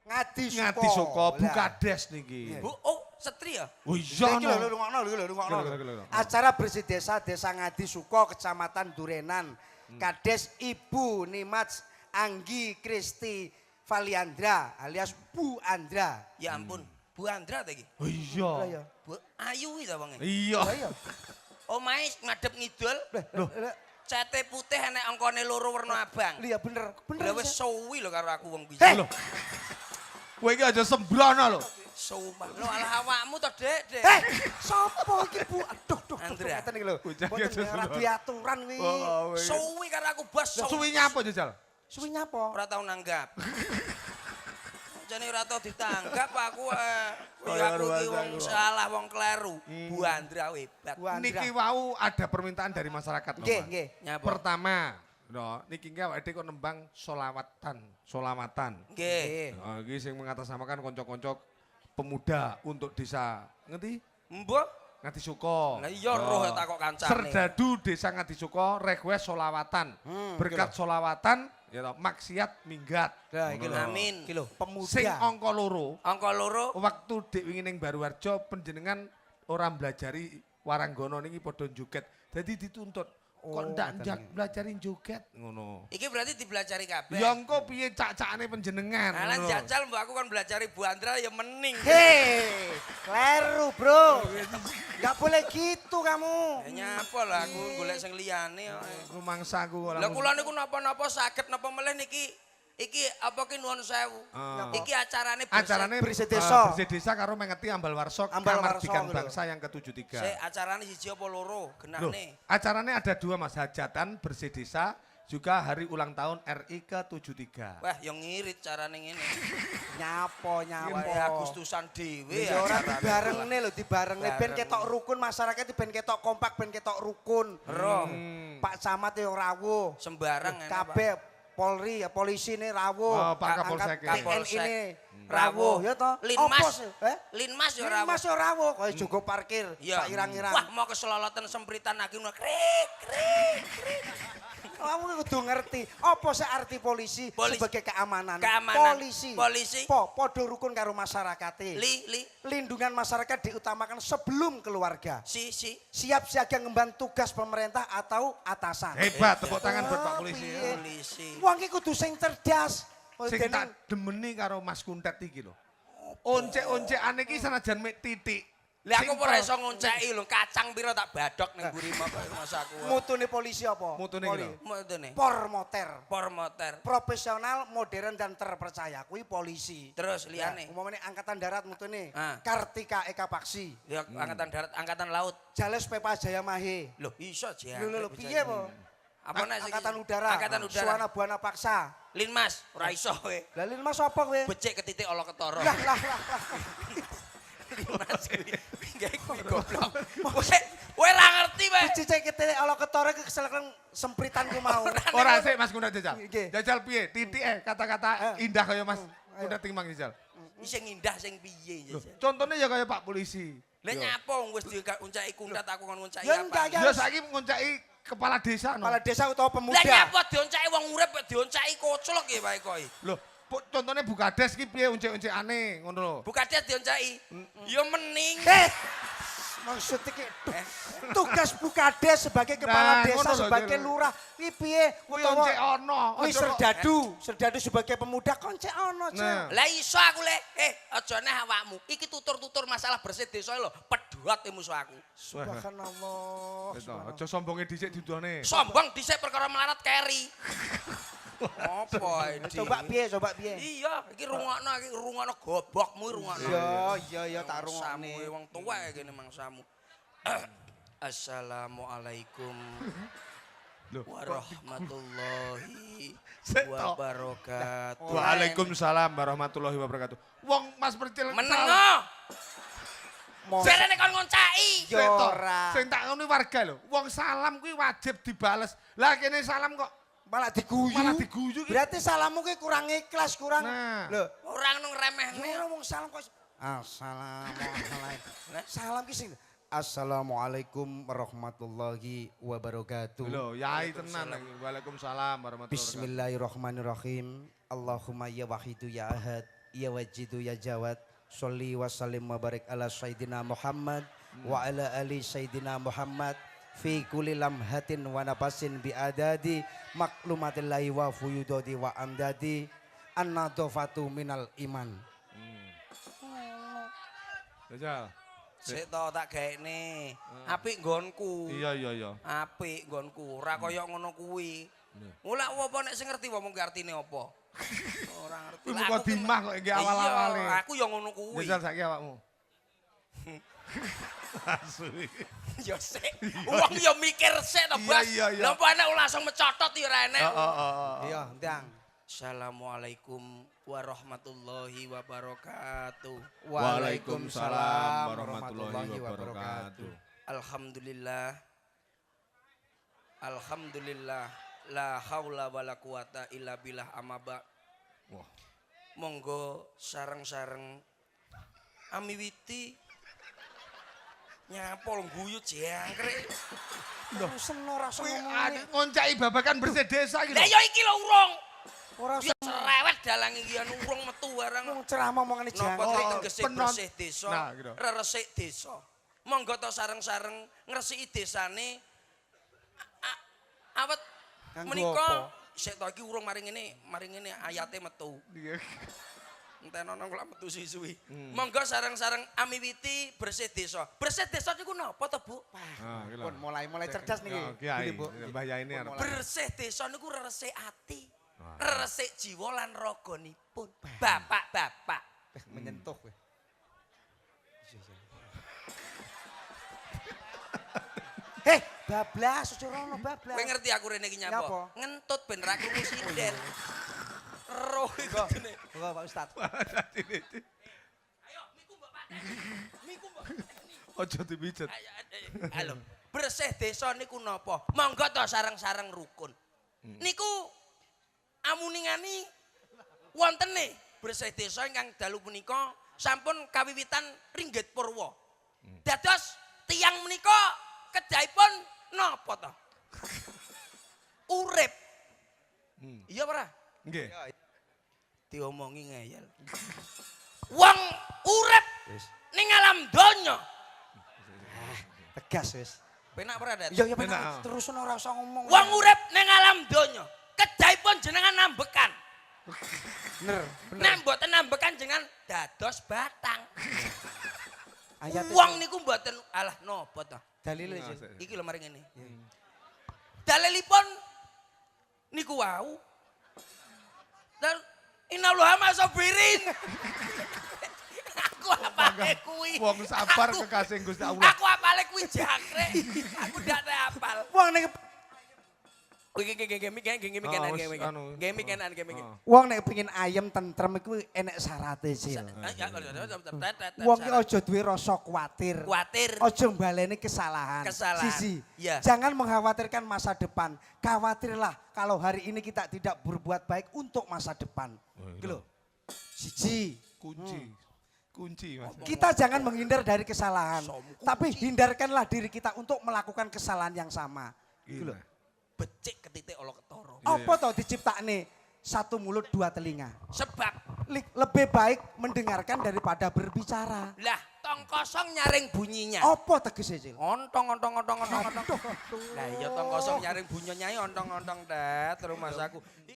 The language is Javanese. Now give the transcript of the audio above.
Ngadi Suko Bukades niki. Bu, oh, setri ya? Oh iya. Iki lho rungokno. Acara bersih desa Desa Ngadi Suko Kecamatan Durenan. Kades Ibu Nimats Anggi Kristi Valiandra alias Bu Andra. Ya ampun, Bu Andra ta iki? Oh iya. Bu ayu iki ta wonge. Iya. Omahe ngadep ngidul. Loh, Cete putih enek angkane loro werna abang. Iya bener. Lah wis suwi lho karo aku wong kuwi. lho. Kowe iki aja sembrono lho. Sumpah. Lho alah awakmu to, Dek, Dek. Sopo iki Bu? Aduh, Andra. ngeten iki lho. Bocah Mboten aja ora sembrono. diaturan kuwi. Suwi karo aku bos. Suwi nyapa jajal? Suwi nyapa? Ora tau nanggap. Jane ora tau ditanggap aku koyo Luar aku iki biasa, wong kula. salah wong kleru. Bu Andra hebat. Bu Andra. Niki wau ada permintaan dari masyarakat. Nggih, Mas. nggih. Nyapa? Pertama, no, niki ki awake kok nembang solawatan. Nggih. Nah, iki sing mengatasnamakan konco-konco pemuda untuk desa ngerti? Mbok Ngadi Suko. Lah iya roh takok kancane. Serdadu Desa Ngadi Suko request solawatan. Berkat solawatan ya toh, maksiat minggat. Lah iki lho. Amin. Iki lho, pemuda. Sing angka loro Angka loro waktu dek wingi ning Baruwarjo panjenengan ora mblajari waranggono niki padha joget. Dadi dituntut kok ndak mblajari joget ngono. iki berarti dibelajari kabeh. Ya engko piye cak-cakane panjenengan. Alah ngono. jajal mbok aku kan belajari Bu Andra ya mening. Hei, kleru bro. Gak boleh gitu kamu. Ya nyapa lah aku golek sing liyane. Rumangsaku ora. Lah kula niku napa-napa saged napa meleh niki iki apa ki nuwun sewu. Iki acarane Acarane Bersih desa. Bersih desa karo mengeti Ambal Warsok Ambal Kamardikan Warsok, Bangsa yang ke-73. Sik acarane siji apa loro Loh, genahne. acarane ada dua Mas, hajatan bersih desa juga hari ulang tahun RI ke-73. Wah, yang ngirit carane ngene. Nyapo. Wae Agustusan dhewe Ya ora acarane. dibarengne lho, dibarengne ben ketok rukun masyarakat ben ketok kompak ben ketok rukun. Roh, Pak Camat ya rawuh. sembarang enak, Pak. Kabeh Polri ya polisi ini rawuh. Oh, Pak Kapolsek ya. TNI ini Rawuh. rawuh ya toh. Linmas. Apa sih? Linmas ya rawuh. Linmas ya rawuh. Kaya juga parkir. Iya. Sak irang-irang. Wah, mau keselolotan sempritan lagi ngono krik krik. Kamu kudu ngerti apa sih arti polisi, Polisi. sebagai keamanan. Keamanan. Polisi. Polisi. Podo rukun karo masyarakat. Li Lindungan masyarakat diutamakan sebelum keluarga. si Siap siaga ngemban tugas pemerintah atau atasan. Hebat, tepuk tangan buat Pak Polisi. Ya. polisi. Wong iki kudu sing cerdas. Sing tak demeni karo Mas Kuntet iki lho. Oncek-oncekane iki senajan mek titik. Lah aku ora iso ngonceki lho, kacang pira tak badhok ning mburi mas aku. Mutune polisi apa? Mutune Poli. gitu. Mutune. Pormoter. Pormoter. Profesional, modern dan terpercaya. Kuwi polisi. Terus liyane. Umpamane angkatan darat mutune. Ah. Kartika Eka Paksi. Ya angkatan darat, angkatan laut. Jales Pepa Jaya Mahe. Loh, iso aja. Lho piye po? Apa nek sing- Angkatan udara. Angkatan udara. Suwana Buana Paksa. Linmas, ora iso kowe. Lah Linmas apa kowe? Becik ke titik ala ketara. Lah. Linmas kuwi. Nggih kuwi goblok. Kowe ora ngerti wae. Cicek kete ala ketara keselekan sempritanku mau. Ora sik Mas Kuntet jajal. Nggih. Jajal piye? Titik kata-kata indah kaya Mas Kuntet timbang jajal. Sing indah sing piye Loh, jajal. contohnya ya kaya Pak Polisi. Lah nyapa wis diuncaki kuntat aku kon nguncaki Ya apa? enggak ya. Ya saiki ngoncaki kepala desa no. Kepala desa utawa Lah pemuda. nyapa dioncaki wong urip kok dioncaki koclok ya wae koe. Loh, contohnya Bukades ki piye uncek-uncekane ngono lho. Bukades dioncaki. Ya mening. Maksud iki tugas Bukades sebagai kepala Nah, desa ngono lho, sebagai Jero. lurah iki piye Kuwi oncek ono. Kuwi serdadu sebagai pemuda koncek ono, Nah. Lah iso aku le, aja neh awakmu. Iki tutur-tutur masalah bersih desa lho, pedhot musuh aku. Subhanallah. Itu, aja sombonge dhisik dudone. Sombong dhisik perkara melarat keri. Apa ini? Coba piye? Iya, iki rungokno gobokmu rungokno. Iya tak Samu rungokne. wong tuwa kene mangsamu. Assalamualaikum Loh, warahmatullahi Sik, toh. wabarakatuh. Waalaikumsalam warahmatullahi wabarakatuh. Wong Mas Percil. Menengo. Jarene kon ngoncaki. Yo Sik, toh. ora. Sing tak ngene warga lho. Wong salam kuwi wajib dibales. Lah kene salam kok Malah diguyu. malah diguyu ki. Berarti salammu ki kurang ikhlas, kurang. Nah. Lho, Orang nung remehne. ora wong salam kok. Assalamualaikum. Salam ki sing Assalamualaikum warahmatullahi wabarakatuh. Lho, yai tenan lagi. Waalaikumsalam warahmatullahi wabarakatuh. Bismillahirrahmanirrahim. Allahumma ya wahidu ya ahad. ya wajidu ya jawad sholli wa sallim wa barik ala sayyidina Muhammad wa ala ali sayyidina Muhammad fi kulli lamhatin wa nafasin bi adadi maklumatillahi wa fuyudodi wa amdadi an-nadhafatu minal iman. Jajal. Sik to tak gaekne. Apik nggonku. Iya. Apik nggonku, ora kaya ngono kuwi. Mulak apa nek sing ngerti wong artine apa? Ora ngerti. Kuwi kok dimah kok nggih awal-awale. Iya, aku ya ngono kuwi. Jajal saiki awakmu. Asu. Ya sik. Wong ya mikir sik to, Bas. Iya. Lah apa enek langsung mecotot ya ora enek. Iya, ndang. Assalamualaikum warahmatullahi wabarakatuh. Waalaikumsalam warahmatullahi wabarakatuh. Alhamdulillah. Alhamdulillah. La haula wala quwata illa billah amaba. Wah. Monggo sareng-sareng amiwiti nyapol guyu jangkrik. Lho, seno rasa ngomongane. Ngoncaki babakan bersih desa iki lho. Lah ya iki lho urung. Ora Ya cerewet dalang iki anu urung metu barang. ngomong ceramah omongane Napa jangkrik. to tegese bersih desa, Nah, gitu. reresik desa. Monggo to sareng-sareng ngresiki desane awet Kanggo menika apa? sik to iki urung mari ngene ayate metu. Iya. Entenono kula metu suwi-suwi. Monggo sareng-sareng amiwiti bersih desa. Bersih desa niku napa to, Bu? Ah, iki lho. Pun mulai cerdas niki. Kiai, Bu. Mbah Yai ini arep. Bersih desa niku reresik ati. Reresik jiwa lan raganipun. Bapak-bapak. Menyentuh kowe. Heh, bablas, sucurono bablas. Kowe ngerti aku rene iki Nyapa? nyapa? Ngentut ben ra krungu sinden. Roh iku dene. Enggak, Pak Ustad. Ayo, miku Mbak Pak. Miku Mbak. Ojo dipijet. Halo. Bersih desa niku napa? Monggo to sareng-sareng rukun. Niku amuningani wontene bersih desa ingkang dalu punika sampun kawiwitan ringgit purwa. Dados tiyang menika kedahipun napa to? Urip. Iya ora? Nggih. Diomongi ngeyel. Wong urip ning alam donya. Tegas wis. Penak ora, Dat? Iya, iya Enak. benar. Terus ora usah ngomong. Wong urip ning alam donya. Kedahipun jenengan nambekan. Bener, bener. Nek mboten nambekan jenengan dados batang. Ayat Wong niku mboten alah napa to? dalile Nah, Jin. Iki lho mari ngene. Dalilipun niku wau. Dan innallaha masabirin. Aku apale kuwi. Wong sabar Aku- kekasih Gusti Allah. Aku apale kuwi jangkrik. Aku ndak tau apal. Wong nek wong nek pengin ayem tentrem iku enek syarate Cil. Wong ki aja duwe rasa kuatir. Kuatir. Aja mbaleni kesalahan. Kesalahan. Sisi. Ya. Jangan mengkhawatirkan masa depan. Khawatirlah kalau hari ini kita tidak berbuat baik untuk masa depan. Gitu loh. Siji. Kunci Mas. Kita jangan menghindar dari kesalahan. Som Tapi kunci. hindarkanlah diri kita untuk melakukan kesalahan yang sama. Gitu loh. Becik ketitik olo ketara. Apa toh diciptakne satu mulut dua telinga? Sebab Lebih baik mendengarkan daripada berbicara. lah tong kosong nyaring bunyinya. Apa tegese Cil? Ontong. Lah iya tong kosong nyaring bunyinya ontong Dat rumah aku.